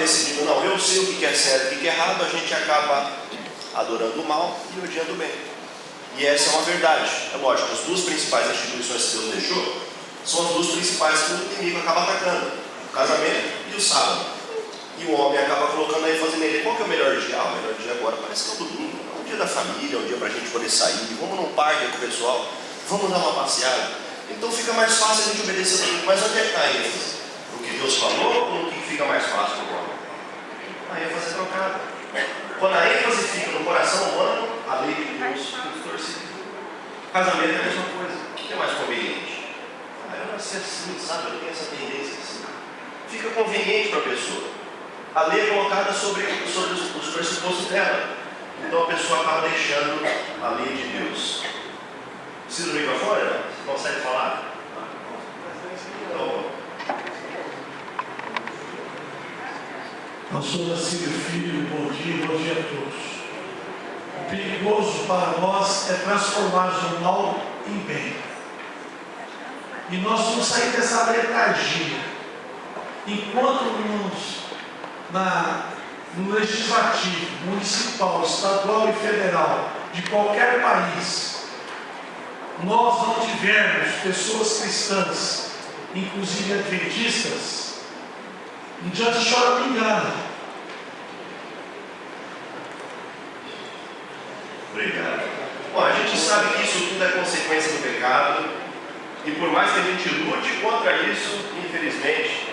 decidindo, não, eu sei o que é certo e o que é errado, a gente acaba adorando o mal e odiando o bem. E essa é uma verdade. É lógico, as duas principais instituições que Deus deixou são as duas principais que o inimigo acaba atacando: o casamento e o sábado. E o homem acaba colocando a ênfase nele. Qual que é o melhor dia? O melhor dia agora parece que é o domingo. É um dia da família, é um dia para a gente poder sair. Vamos num parque com o pessoal, vamos dar uma passeada. Então fica mais fácil a gente obedecer ao domingo. Mas onde é que está a ênfase? No que Deus falou ou no que fica mais fácil para o homem? A ênfase é trocada. Quando a ênfase fica no coração humano, a lei de Deus fica distorcida. Casamento é a mesma coisa. O que é mais conveniente? Eu nasci assim, sabe? Eu tenho essa tendência assim. Fica conveniente para a pessoa. A lei é colocada sobre os pressupostos dela. Então a pessoa acaba deixando a lei de Deus. Precisa do microfone? Você consegue falar? Então, Pastor Assírio Filho, bom dia a todos. O perigoso para nós é transformar o mal em bem. E nós vamos sair dessa letargia. Enquanto no legislativo, municipal, estadual e federal, de qualquer país, nós não tivermos pessoas cristãs, inclusive adventistas, não adianta chorar nem engano. Obrigado. Bom, a gente sabe que isso tudo é consequência do pecado, e por mais que a gente lute contra isso, infelizmente,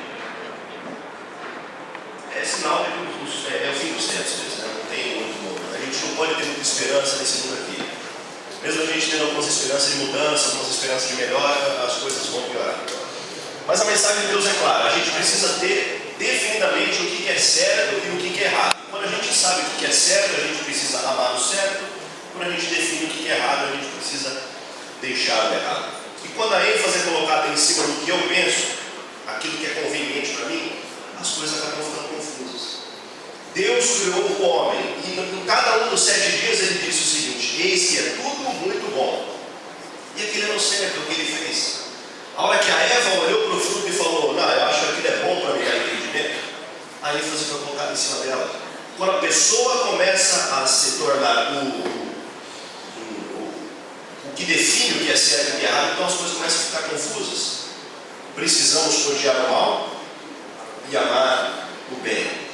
é sinal de que é o fim dos tempos, né? Não tem muito, a gente não pode ter muita esperança nesse mundo aqui. Mesmo a gente tendo algumas esperanças de mudança, algumas esperanças de melhora, as coisas vão piorar. Mas a mensagem de Deus é clara: a gente precisa ter definidamente o que é certo e o que é errado. Quando a gente sabe o que é certo, a gente precisa amar o certo. Quando a gente define o que é errado, a gente precisa deixar o errado. E quando a ênfase é colocada em cima do que eu penso, aquilo que é conveniente para mim, as coisas acabam ficando confusas. Deus criou o homem e em cada um dos 7 dias ele disse o seguinte: eis que é tudo muito bom. E aquilo era o certo, o que ele fez. A hora que a Eva olhou para o fruto e falou: não, eu acho que aquilo é bom para me dar entendimento, a ênfase foi colocada em cima dela. Quando a pessoa começa a se tornar o que define o que é certo e o que é errado, então as coisas começam a ficar confusas. Precisamos odiar o mal e amar o bem.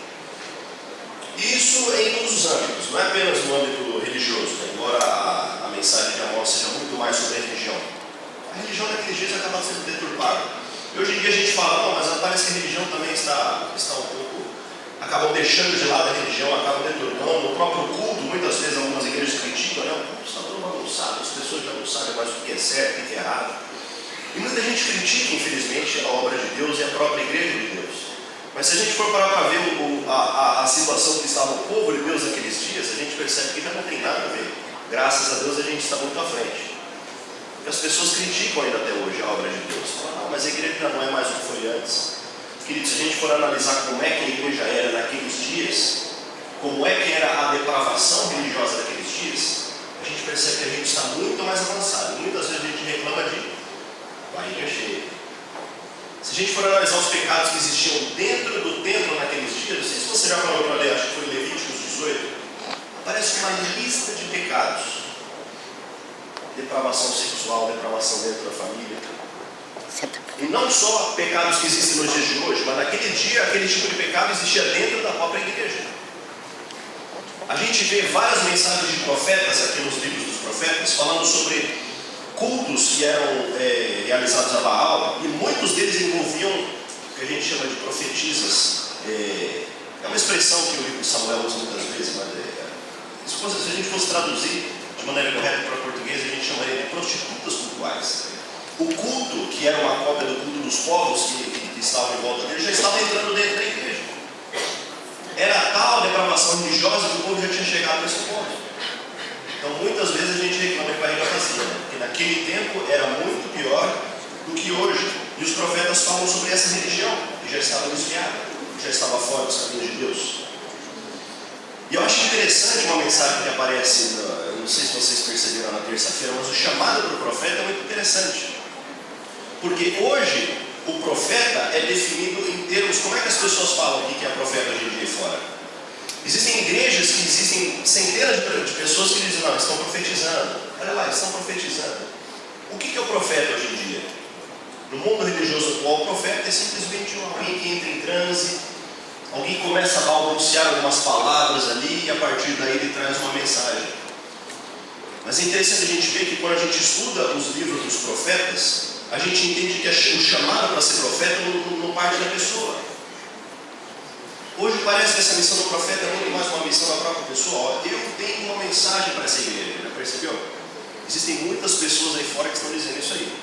Isso em todos os âmbitos, não é apenas no âmbito religioso, né? Embora a mensagem de amor seja muito mais sobre a religião. A religião naqueles dias acaba sendo deturpada. E hoje em dia a gente fala: não, mas parece que a religião também está um pouco... acabam deixando de lado a religião, acabam deturpando. O próprio culto, muitas vezes algumas igrejas criticam, né? O culto está todo bagunçado, as pessoas já não sabem mais o que é certo e o que é errado. E muita gente critica, infelizmente, a obra de Deus e a própria igreja de Deus. Mas se a gente for parar para ver a situação que estava o povo de Deus naqueles dias, a gente percebe que já não tem nada a ver. Graças a Deus a gente está muito à frente. E as pessoas criticam ainda até hoje a obra de Deus. Falam: não, mas a igreja já não é mais o que foi antes. Queridos, se a gente for analisar como é que a igreja era naqueles dias, como é que era a depravação religiosa daqueles dias, a gente percebe que a gente está muito mais avançado. Muitas vezes a gente reclama de barriga cheia. Se a gente for analisar os pecados que existiam dentro do templo naqueles dias, não sei se você já parou para ler, acho que foi Levíticos 18, aparece uma lista de pecados: depravação sexual, depravação dentro da família. E não só pecados que existem nos dias de hoje, mas naquele dia aquele tipo de pecado existia dentro da própria igreja. A gente vê várias mensagens de profetas aqui nos livros dos profetas falando sobre cultos que eram realizados a Baal, e muitos deles envolviam o que a gente chama de profetisas. É uma expressão que o livro de Samuel usa muitas vezes, mas se a gente fosse traduzir de maneira correta para o português, a gente chamaria de prostitutas cultuais. O culto, que era uma cópia do culto dos povos que estavam em volta dele, já estava entrando dentro da igreja. Era tal depravação religiosa que o povo já tinha chegado nesse ponto. Então muitas vezes a gente reclama de barriga vazia, né? Porque naquele tempo era muito pior do que hoje. E os profetas falam sobre essa religião, que já estava desviada, já estava fora dos caminhos de Deus. E eu acho interessante uma mensagem que aparece, não sei se vocês perceberam na terça-feira, mas o chamado para o profeta é muito interessante. Porque hoje o profeta é definido em termos... Como é que as pessoas falam o que é profeta hoje em estão profetizando. Olha lá, eles estão profetizando. O que é o profeta hoje em dia? No mundo religioso atual, o profeta é simplesmente alguém que entra em transe, alguém começa a balbuciar algumas palavras ali e a partir daí ele traz uma mensagem. Mas é interessante a gente ver que quando a gente estuda os livros dos profetas, a gente entende que o chamado para ser profeta não parte da pessoa. Hoje parece que essa missão do profeta é muito mais uma missão da própria pessoa. Ó, eu tenho uma mensagem para essa igreja, já percebeu? Existem muitas pessoas aí fora que estão dizendo isso aí.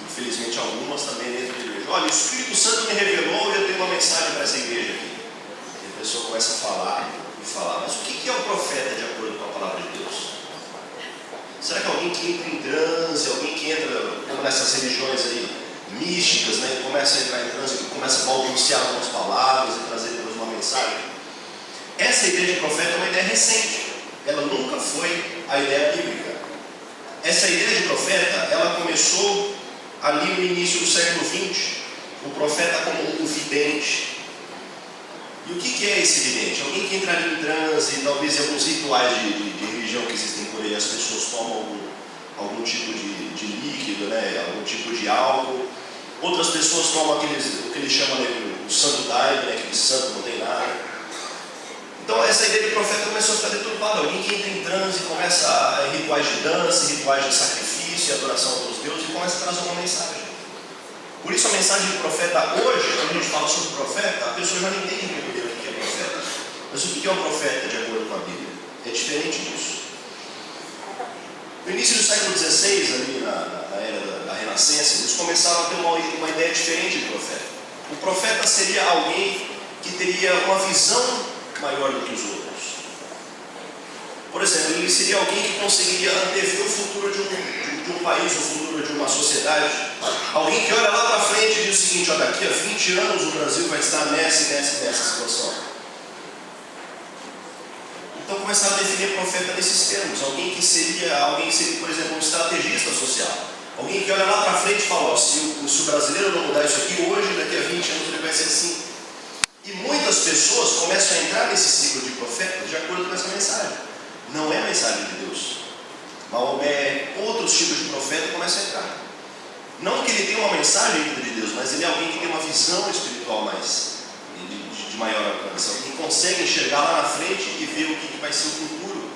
Infelizmente algumas também dentro da igreja. Olha, o Espírito Santo me revelou e eu tenho uma mensagem para essa igreja aqui. E a pessoa começa a falar e falar. Mas o que é o profeta de acordo com a palavra de Deus? Será que alguém que entra em transe, alguém que entra como nessas religiões aí místicas, né, e começa a entrar em transe, começa a balbuciar algumas palavras e trazer depois uma mensagem? Essa ideia de profeta é uma ideia recente. Ela nunca foi a ideia bíblica. Essa ideia de profeta, ela começou ali no início do século XX, o profeta como um vidente. E o que é esse vidente? Alguém que entra ali em transe, talvez em alguns rituais de religião que existem por aí, as pessoas tomam algum tipo de líquido, né? Algum tipo de álcool. Outras pessoas tomam o que eles chamam de santo daime, né? Aquele santo não tem nada. Então essa ideia de profeta começou a ficar deturpada. Alguém que entra em transe, começa a rituais de dança, rituais de sacrifício, adoração a outros deuses e começa a trazer uma mensagem. Por isso a mensagem do profeta hoje, quando a gente fala sobre o profeta, a pessoa já não entende muito bem o que é profeta. Mas o que é um profeta de acordo com a Bíblia? É diferente disso. No início do século XVI, ali na era da Renascença, eles começaram a ter uma ideia diferente de profeta. O profeta seria alguém que teria uma visão maior do que os outros. Por exemplo, ele seria alguém que conseguiria antever o futuro de um país, o futuro de uma sociedade. Alguém que olha lá para frente e diz o seguinte: ó, daqui a 20 anos o Brasil vai estar nessa situação. Então começaram a definir profeta nesses termos. Alguém que seria, por exemplo, um estrategista social. Alguém que olha lá para frente e fala: ó, se o brasileiro não mudar isso aqui hoje, daqui a 20 anos ele vai ser assim. E muitas pessoas começam a entrar nesse ciclo de profeta de acordo com essa mensagem. Não é a mensagem de Deus. Maomé, outros tipos de profeta começam a entrar. Não que ele tenha uma mensagem vinda de Deus, mas ele é alguém que tem uma visão espiritual mais de maior alcance. Alguém que consegue enxergar lá na frente e ver o que vai ser o futuro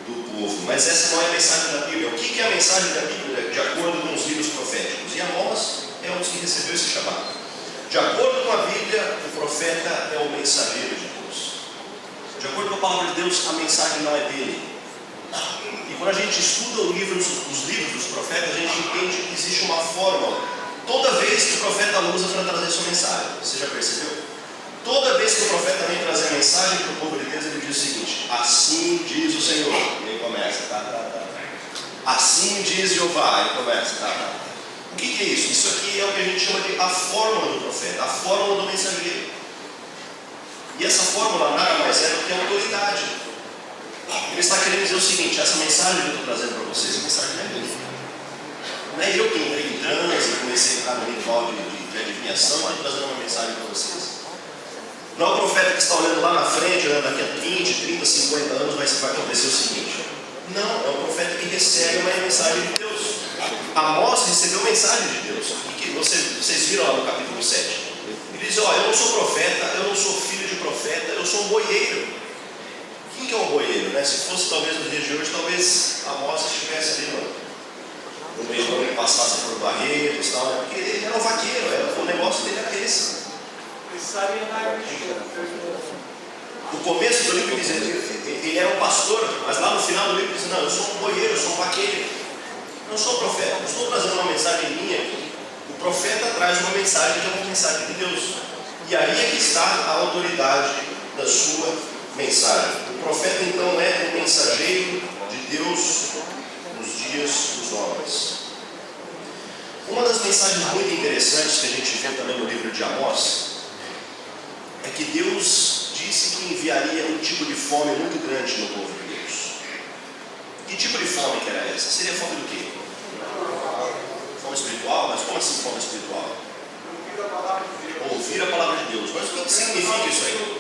do povo. Mas essa não é a mensagem da Bíblia. O que é a mensagem da Bíblia de acordo com os livros proféticos? E Amós é um dos que recebeu esse chamado. De acordo com a Bíblia, o profeta é o mensageiro de Deus. De acordo com a palavra de Deus, a mensagem não é dele. E quando a gente estuda os livros dos profetas, a gente entende que existe uma fórmula. Toda vez que o profeta usa para trazer sua mensagem, você já percebeu? Toda vez que o profeta vem trazer a mensagem para o povo de Deus, ele diz o seguinte: assim diz o Senhor. E aí começa, assim diz Jeová. Aí começa, O que é isso? Isso aqui é o que a gente chama de a fórmula do profeta, a fórmula do mensageiro. E essa fórmula nada mais é do que a autoridade. Ele está querendo dizer o seguinte: essa mensagem que eu estou trazendo para vocês, a mensagem não é minha. Não é eu que entrei em transe e comecei a entrar no ritual de adivinhação e estou trazendo uma mensagem para vocês. Não é o profeta que está olhando lá na frente, olhando daqui a 20, 30, 50 anos, vai acontecer o seguinte. Não, é o profeta que recebe uma mensagem de Deus. Amós recebeu mensagem de Deus. E vocês viram lá no capítulo 7. Ele diz: ó, eu não sou profeta, eu não sou filho de profeta, eu sou um boieiro. Quem que é um boieiro, né? Se fosse talvez nos dias de hoje, talvez Amós estivesse ali no meio do que passasse por barreiras e tal, né? Porque ele era um vaqueiro, o negócio dele era esse. No começo do livro diz ele era um pastor, mas lá no final do livro diz: não, eu sou um boieiro, eu sou um vaqueiro. Eu não sou profeta, não estou trazendo uma mensagem minha aqui. O profeta traz uma mensagem que é uma mensagem de Deus. E aí é que está a autoridade da sua mensagem. O profeta então é o mensageiro de Deus nos dias dos homens. Uma das mensagens muito interessantes que a gente vê também no livro de Amós é que Deus disse que enviaria um tipo de fome muito grande no povo de Deus. Que tipo de fome que era essa? Seria fome do quê? Fome espiritual? Mas como assim fome espiritual? Ouvir a palavra de Deus. Mas o que significa isso aí?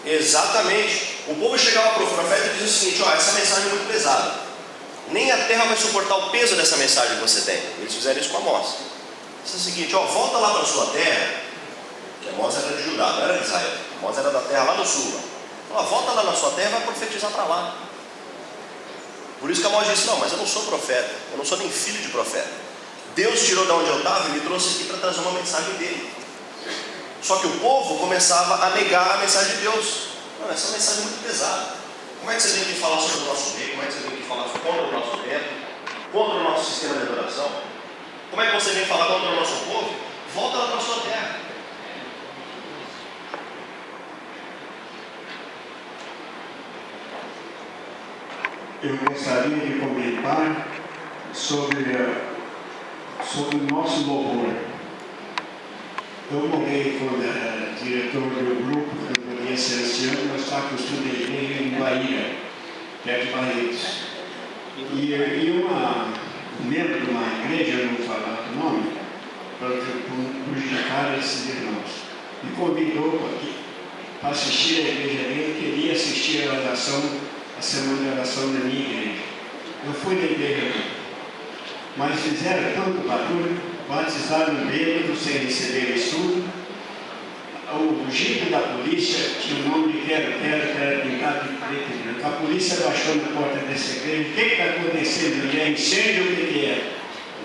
Exatamente. O povo chegava para o profeta e dizia o seguinte: ó, essa mensagem é muito pesada. Nem a terra vai suportar o peso dessa mensagem que você tem. Eles fizeram isso com Amós. Isso é o seguinte: ó, volta lá para a sua terra, que Amós era de Judá, não era de Israel. Amós era da terra lá no sul. Ó, volta lá na sua terra e vai profetizar para lá. Por isso que Amós disse: não, mas eu não sou profeta, eu não sou nem filho de profeta. Deus tirou de onde eu estava e me trouxe aqui para trazer uma mensagem dele. Só que o povo começava a negar a mensagem de Deus. Não, essa mensagem é muito pesada. Como é que você vem aqui falar sobre o nosso rei? Como é que você vem aqui falar contra o nosso templo? Contra o nosso sistema de adoração? Como é que você vem falar contra o nosso povo? Volta lá para a sua terra. Eu gostaria de comentar sobre o nosso louvor. Eu morei como diretor do grupo que eu conheço esse ano, nós estávamos estudando a igreja em Bahia, perto de Barretos. E uma membro de uma igreja, eu não vou falar o nome, para prejudicar esses irmãos, me convidou para assistir a igreja dele, queria assistir a semana de oração da minha igreja. Eu fui na igreja dele, mas fizeram tanto barulho, batizaram bêbado sem receber estudo. O jipe da polícia tinha o nome de quero pintado de preto e branco. A polícia baixou na porta dessa igreja: o que está acontecendo? E é incêndio, o que é?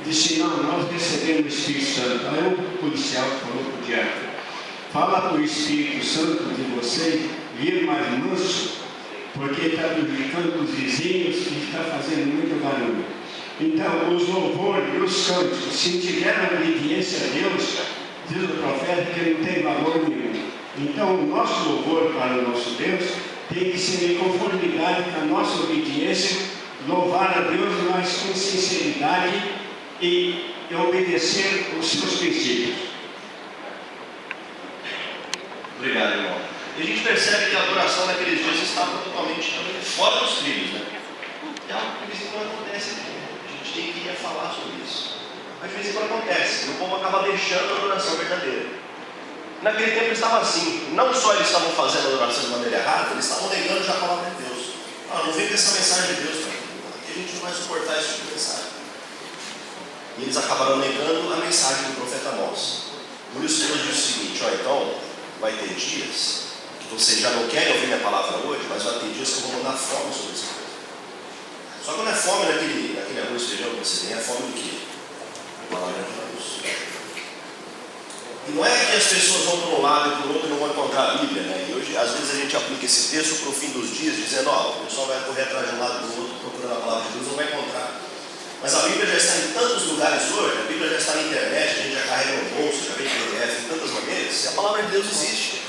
Disse: não, nós recebemos o Espírito Santo. Aí o policial falou para o diácono: fala para o Espírito Santo de vocês vir mais manso, porque está prejudicando os vizinhos e está fazendo muito barulho. Então, os louvores e os cantos, se tiver obediência a Deus, diz o profeta, que não tem valor nenhum. Então, o nosso louvor para o nosso Deus tem que ser em conformidade com a nossa obediência, louvar a Deus, mas com sinceridade e obedecer os seus princípios. Obrigado, irmão. E a gente percebe que a adoração naqueles dias estava totalmente fora dos trilhos, né? É algo que de vez em quando acontece aqui. A gente tem que ir a falar sobre isso. Mas de vez em quando acontece, e o povo acaba deixando a adoração verdadeira. Naquele tempo estava assim, não só eles estavam fazendo a adoração de maneira errada, eles estavam negando já a palavra de Deus. Não vem com essa mensagem de Deus, aqui a gente não vai suportar esse tipo de mensagem. E eles acabaram negando a mensagem do profeta Amós. Por isso Deus diz o seguinte: então vai ter dias que vocês já não querem ouvir minha palavra hoje, mas vai ter dias que eu vou mandar fome sobre esse povo. Só que não é fome naquele arroz e feijão que você tem, é fome do quê? A palavra de Deus. E não é que as pessoas vão para um lado e para o outro e não vão encontrar a Bíblia, né? E hoje, às vezes, a gente aplica esse texto para o fim dos dias, dizendo: o pessoal vai correr atrás de um lado e do outro, procurando a palavra de Deus, não vai encontrar. Mas a Bíblia já está em tantos lugares hoje, a Bíblia já está na internet, a gente já carrega no bolso, já vem PDF de tantas maneiras, e a palavra de Deus existe.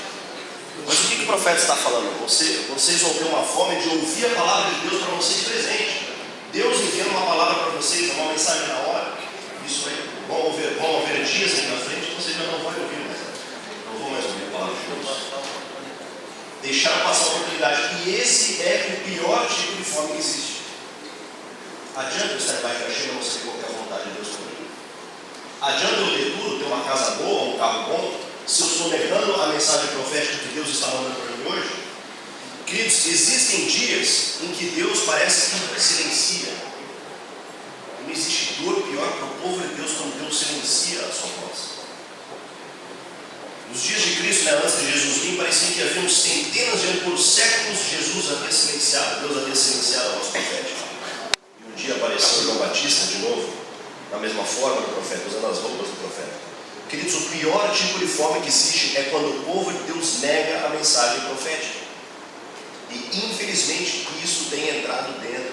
Mas o que o profeta está falando? Vocês vão ter uma fome de ouvir a palavra de Deus para vocês presente. Deus enviando uma palavra para vocês, uma mensagem na hora. Isso aí, vão haver dias aqui na frente que vocês já não vão ouvir mais. Não vão mais ouvir a palavra de Deus. Deixaram passar a oportunidade. E esse é o pior tipo de fome que existe. Adianta eu estar embaixo da chuva e não sei qual é a vontade de Deus comigo? Adianta eu ter tudo, ter uma casa boa, um carro bom, se eu estou negando a mensagem profética que Deus está mandando para mim hoje? Queridos, existem dias em que Deus parece que silencia. Não existe dor pior para o povo de Deus quando Deus silencia a sua voz. Nos dias de Cristo, antes de Jesus vir, parecia que haviam centenas de anos, por séculos, Jesus havia silenciado, Deus havia silenciado a voz profética. E um dia apareceu João Batista de novo, da mesma forma do profeta, usando as roupas do profeta. Queridos, o pior tipo de fome que existe é quando o povo de Deus nega a mensagem profética. E infelizmente isso tem entrado dentro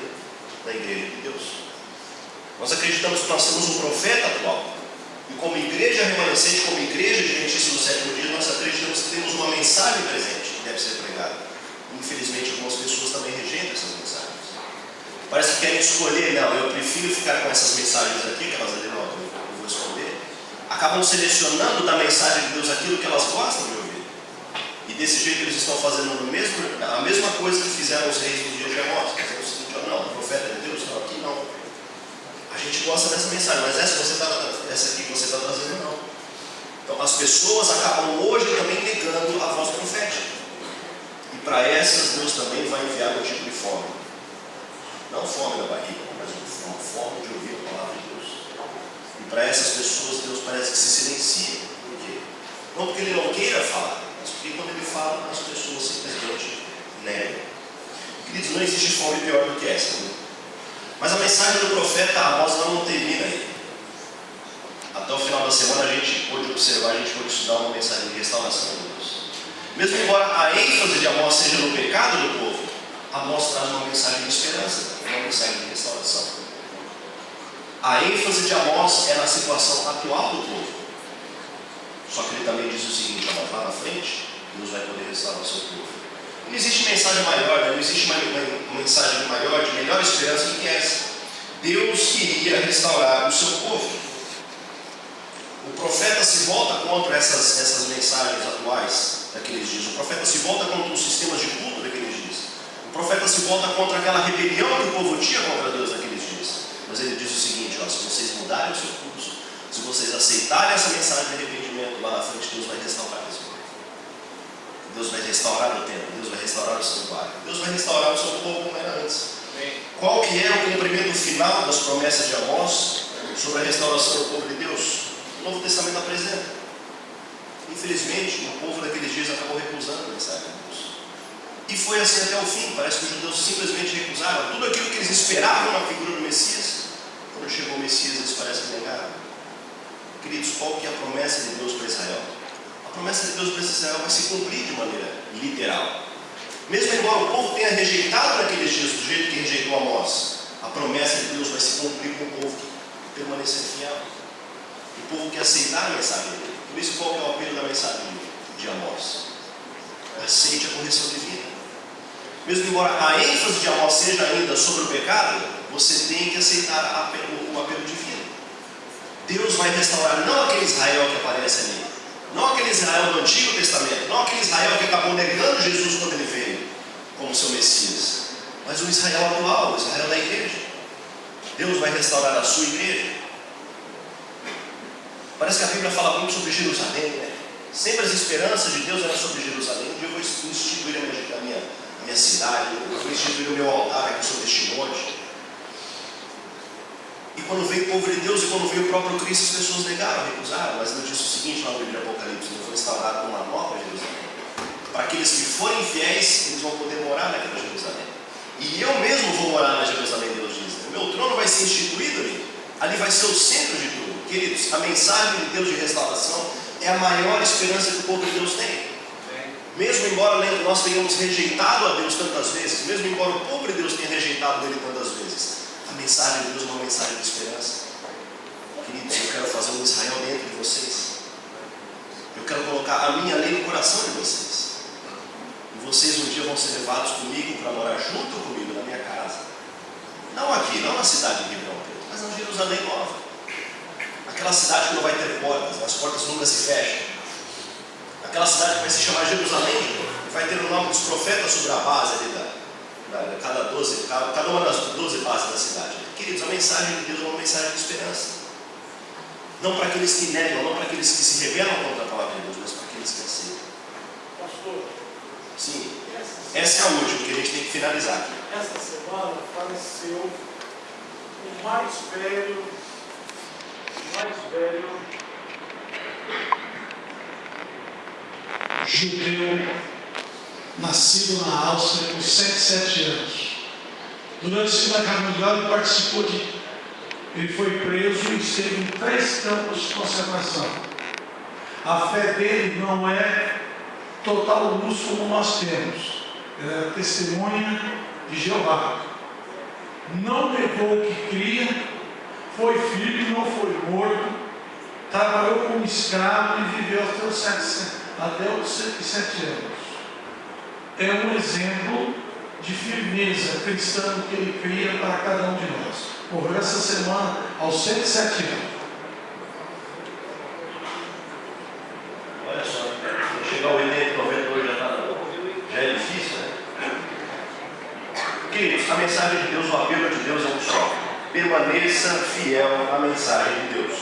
da igreja de Deus. Nós acreditamos que nós temos um profeta atual. E como igreja remanescente, como igreja adventista do sétimo dia, nós acreditamos que temos uma mensagem presente que deve ser pregada. Infelizmente algumas pessoas também rejeitam essas mensagens. Parece que querem escolher: não, eu prefiro ficar com essas mensagens aqui, que elas ali não, eu vou esconder. Acabam selecionando da mensagem de Deus aquilo que elas gostam de ouvir. E desse jeito eles estão fazendo a mesma coisa que fizeram os reis nos dias de Amós. Quer dizer o seguinte: não, o profeta de Deus, não, aqui não. A gente gosta dessa mensagem, mas essa aqui que você está trazendo, não. Então as pessoas acabam hoje também negando a voz profética. E essas Deus também vai enviar um tipo de fome. Não fome da barriga, mas uma fome de ouvir a palavra de Deus. E para essas pessoas Deus parece que se silencia. Por quê? Não porque Ele não queira falar, mas porque quando Ele fala, as pessoas simplesmente negam. Queridos, não existe fome pior do que essa. Né? Mas a mensagem do profeta Amós não termina aí. Até o final da semana a gente pôde observar, a gente pôde estudar uma mensagem de restauração de Deus. Mesmo embora a ênfase de Amós seja no pecado do povo, Amós traz uma mensagem de esperança, uma mensagem de restauração. A ênfase de Amós é na situação atual do povo. Só que ele também diz o seguinte: lá na frente, Deus vai poder restaurar o seu povo. Não existe mensagem maior, né? Não existe uma mensagem maior, de melhor esperança do que essa. Deus queria restaurar o seu povo. O profeta se volta contra essas mensagens atuais daqueles dias. O profeta se volta contra os sistemas de culto daqueles dias. O profeta se volta contra aquela rebelião que o povo tinha contra Deus naqueles dias. Mas ele diz o seguinte: ó, se vocês mudarem o seu curso, se vocês aceitarem essa mensagem de arrependimento, lá na frente Deus vai restaurar esse povo. Deus vai restaurar o templo, Deus vai restaurar o santuário, Deus vai restaurar o seu povo como era antes. Qual que é o cumprimento final das promessas de Amós sobre a restauração do povo de Deus? O Novo Testamento apresenta. Infelizmente, o povo daqueles dias acabou recusando a mensagem de Deus. E foi assim até o fim. Parece que os judeus simplesmente recusaram tudo aquilo que eles esperavam na figura do Messias. Quando chegou o Messias, eles parecem que negaram. Queridos, qual que é a promessa de Deus para Israel? A promessa de Deus para Israel vai se cumprir de maneira literal. Mesmo embora o povo tenha rejeitado naqueles dias, do jeito que rejeitou Amós, a promessa de Deus vai se cumprir com o povo que permanecer fiel. O povo que aceitar a mensagem dele. Por isso, qual é o apelo da mensagem de Amós? Aceite a correção divina. Mesmo embora a ênfase de Amós seja ainda sobre o pecado, você tem que aceitar o apelo divino. Deus vai restaurar não aquele Israel que aparece ali, não aquele Israel do Antigo Testamento, não aquele Israel que acabou negando Jesus quando ele veio como seu Messias, mas o Israel atual, o Israel da igreja. Deus vai restaurar a sua igreja. Parece que a Bíblia fala muito sobre Jerusalém, né? Sempre as esperanças de Deus eram sobre Jerusalém. Um dia eu vou instituir a minha cidade, eu vou instituir o meu altar aqui sobre este monte. E quando veio o povo de Deus e quando veio o próprio Cristo, as pessoas negaram, recusaram. Mas Deus disse o seguinte lá no livro de Apocalipse: não foi instaurada uma nova Jerusalém. Para aqueles que forem fiéis, eles vão poder morar naquela Jerusalém. E eu mesmo vou morar na Jerusalém, Deus diz. O meu trono vai ser instituído ali. Ali vai ser o centro de tudo. Queridos, a mensagem de Deus de restauração é a maior esperança que o povo de Deus tem. Mesmo embora nós tenhamos rejeitado a Deus tantas vezes, mesmo embora o povo de Deus tenha rejeitado Ele tantas vezes, a mensagem de Deus é uma mensagem de esperança. Queridos, eu quero fazer um Israel dentro de vocês. Eu quero colocar a minha lei no coração de vocês. E vocês um dia vão ser levados comigo para morar junto comigo na minha casa. Não aqui, não na cidade de Ribeirão Preto, mas na Jerusalém Nova. Aquela cidade que não vai ter portas, as portas nunca se fecham. Aquela cidade que vai se chamar Jerusalém, e vai ter o nome dos profetas sobre a base ali cada uma das 12 bases da cidade. Queridos, a mensagem de Deus é uma mensagem de esperança. Não para aqueles que negam, não para aqueles que se rebelam contra a palavra de Deus, mas para aqueles que aceitam. Pastor, sim, essa é a última que a gente tem que finalizar aqui. Essa semana faleceu o mais velho judeu, nascido na Áustria com 7 anos. Durante a Segunda Guerra Mundial ele participou ele foi preso e esteve em 3 campos de concentração. A fé dele não é total luz como nós temos. Ela era testemunha de Jeová. Não negou o que cria, foi firme, não foi morto, trabalhou como escravo e viveu até os 107 anos. É um exemplo de firmeza cristã que ele cria para cada um de nós. Morreu essa semana aos 107 anos. Olha só, chegar ao 80, 90 hoje já é difícil, né? Queridos, a mensagem de Deus, o apelo de Deus é um só: permaneça fiel à mensagem de Deus.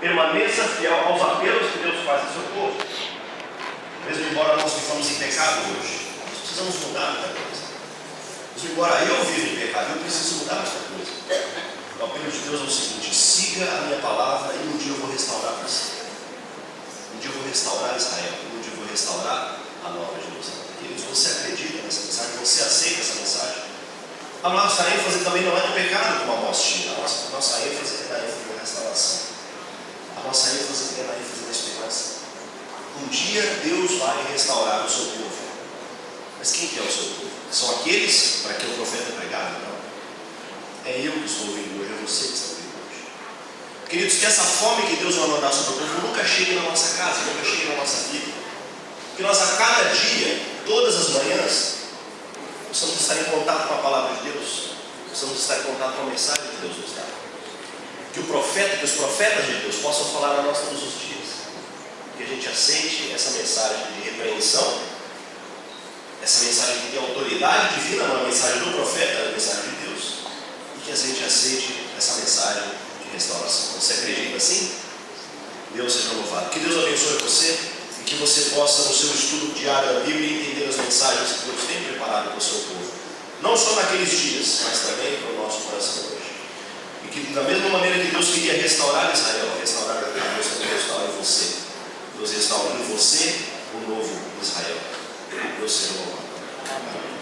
Permaneça fiel aos apelos que Deus faz ao seu povo. Mesmo embora nós vivamos em pecado hoje, nós precisamos mudar muita coisa. Mas embora eu viva em pecado, eu preciso mudar muita coisa. O apelo de Deus é o seguinte: siga a minha palavra e um dia eu vou restaurar você. Um dia eu vou restaurar Israel, um dia eu vou restaurar a Nova Jerusalém. Queridos, você acredita nessa mensagem? Você aceita essa mensagem? A nossa ênfase também não é no pecado, como a Amós tinha. A nossa ênfase é na ênfase da restauração. A nossa ênfase é na ênfase da esperança. Um dia Deus vai restaurar o seu povo. Mas quem que é o seu povo? São aqueles para que o profeta pregava? Não. É eu que estou ouvindo hoje, é você que está ouvindo hoje. Queridos, que essa fome que Deus vai mandar sobre o povo nunca chegue na nossa casa, nunca chegue na nossa vida. Que nós a cada dia, todas as manhãs, precisamos estar em contato com a palavra de Deus. Precisamos estar em contato com a mensagem que Deus nos dá. Que os profetas de Deus possam falar a nós todos os dias. Que a gente aceite essa mensagem de repreensão, essa mensagem que tem autoridade divina, não é a mensagem do profeta, é a mensagem de Deus. E que a gente aceite essa mensagem de restauração. Você acredita assim? Deus seja louvado. Que Deus abençoe você e que você possa, no seu estudo diário da Bíblia, entender as mensagens que Deus tem preparado para o seu povo. Não só naqueles dias, mas também para o nosso coração hoje. E que da mesma maneira que Deus queria restaurar Israel, restaurar a Deus também restaurar em você. Deus restaura em você um novo Israel. Deus seja louvado. Amém.